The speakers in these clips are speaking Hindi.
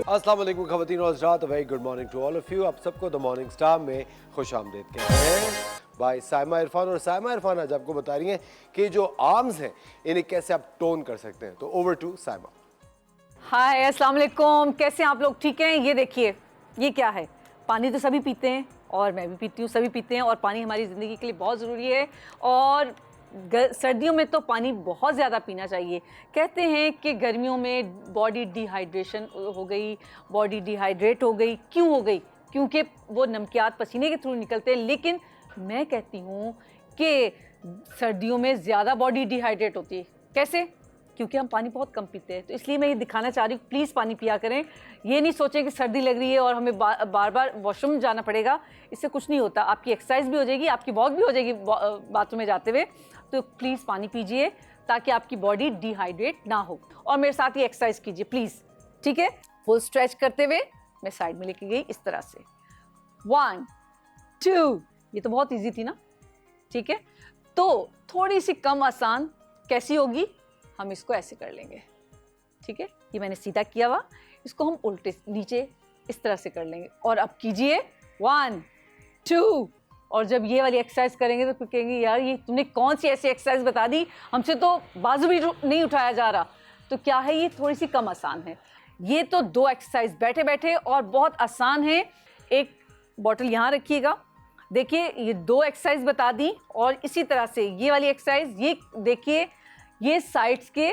अस्सलाम वालेकुम ख़वातीन और हज़रात, very good morning to all of you. आप सबको द मॉर्निंग स्टार में खुशामदीद कहते हैं बाय साइमा इरफान। और साइमा इरफान आज आपको बता रही हैं कि जो आर्म्स हैं इन्हें कैसे आप टोन कर सकते हैं। तो ओवर टू साइमा। हाय, अस्सलाम वालेकुम, कैसे हैं आप लोग? ठीक हैं? ये देखिए, ये क्या है? पानी तो सभी पीते हैं और मैं भी पीती हूँ, सभी पीते हैं, और पानी हमारी ज़िंदगी के लिए बहुत ज़रूरी है। और सर्दियों में तो पानी बहुत ज़्यादा पीना चाहिए। कहते हैं कि गर्मियों में बॉडी डिहाइड्रेशन हो गई, बॉडी डिहाइड्रेट हो गई। क्यों हो गई? क्योंकि वो नमकियात पसीने के थ्रू निकलते हैं। लेकिन मैं कहती हूँ कि सर्दियों में ज़्यादा बॉडी डिहाइड्रेट होती है। कैसे? क्योंकि हम पानी बहुत कम पीते हैं। तो इसलिए मैं ये दिखाना चाह रही हूँ, प्लीज़ पानी पिया करें। ये नहीं सोचें कि सर्दी लग रही है और हमें बार बार वॉशरूम जाना पड़ेगा। इससे कुछ नहीं होता, आपकी एक्सरसाइज भी हो जाएगी, आपकी वॉक भी हो जाएगी बाथरूम में जाते हुए। तो प्लीज़ पानी पीजिए ताकि आपकी बॉडी डिहाइड्रेट ना हो। और मेरे साथ ये एक्सरसाइज कीजिए प्लीज़, ठीक है? फुल स्ट्रेच करते हुए मैं साइड में लेके गई इस तरह से। 1 2, ये तो बहुत ईजी थी ना, ठीक है? तो थोड़ी सी कम आसान कैसी होगी? हम इसको ऐसे कर लेंगे, ठीक है? ये मैंने सीधा किया हुआ, इसको हम उल्टे नीचे इस तरह से कर लेंगे। और अब कीजिए 1 2। और जब ये वाली एक्सरसाइज करेंगे तो फिर कहेंगे यार ये तुमने कौन सी ऐसी एक्सरसाइज बता दी, हमसे तो बाजू भी नहीं उठाया जा रहा। तो क्या है, ये थोड़ी सी कम आसान है। ये तो 2 एक्सरसाइज बैठे बैठे और बहुत आसान है। एक बॉटल यहाँ रखिएगा, देखिए ये 2 एक्सरसाइज बता दी। और इसी तरह से ये वाली एक्सरसाइज, ये देखिए, ये साइड्स के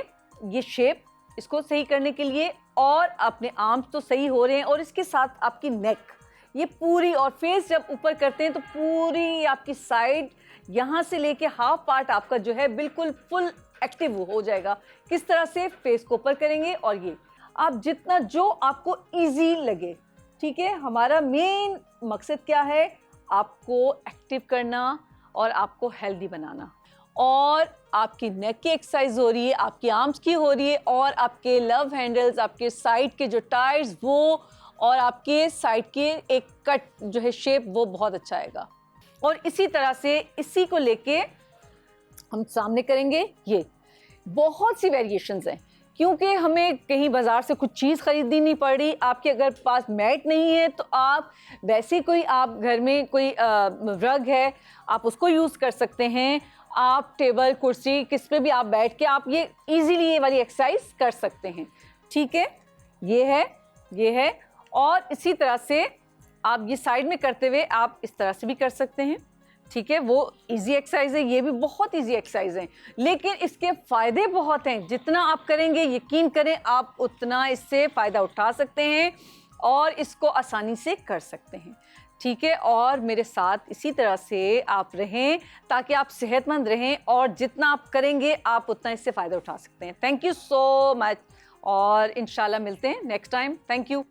ये शेप, इसको सही करने के लिए, और अपने आर्म्स तो सही हो रहे हैं, और इसके साथ आपकी नेक ये पूरी, और फेस जब ऊपर करते हैं तो पूरी आपकी साइड यहाँ से लेके हाफ पार्ट आपका जो है बिल्कुल फुल एक्टिव हो जाएगा। किस तरह से? फेस को ऊपर करेंगे और ये आप जितना जो आपको इजी लगे, ठीक है? हमारा मेन मकसद क्या है? आपको एक्टिव करना और आपको हेल्दी बनाना। और आपकी नेक की एक्सरसाइज हो रही है, आपकी आर्म्स की हो रही है, और आपके लव हैंडल्स, आपके साइड के जो टायर्स वो, और आपके साइड के एक कट जो है शेप, वो बहुत अच्छा आएगा। और इसी तरह से इसी को लेके हम सामने करेंगे। ये बहुत सी वेरिएशंस हैं, क्योंकि हमें कहीं बाजार से कुछ चीज़ खरीदनी नहीं पड़ रही। आपके अगर पास मैट नहीं है तो आप वैसे कोई, आप घर में कोई रग है, आप उसको यूज़ कर सकते हैं। आप टेबल कुर्सी किस पे भी आप बैठ के आप ये इजीली ये वाली एक्सरसाइज कर सकते हैं, ठीक है? ये है, ये है। और इसी तरह से आप ये साइड में करते हुए आप इस तरह से भी कर सकते हैं, ठीक है? वो इजी एक्सरसाइज है, ये भी बहुत इजी एक्सरसाइज है, लेकिन इसके फ़ायदे बहुत हैं। जितना आप करेंगे, यकीन करें, आप उतना इससे फ़ायदा उठा सकते हैं और इसको आसानी से कर सकते हैं, ठीक है? और मेरे साथ इसी तरह से आप रहें ताकि आप सेहतमंद रहें, और जितना आप करेंगे आप उतना इससे फ़ायदा उठा सकते हैं। थैंक यू सो मच, और इंशाल्लाह मिलते हैं नेक्स्ट टाइम। Thank you.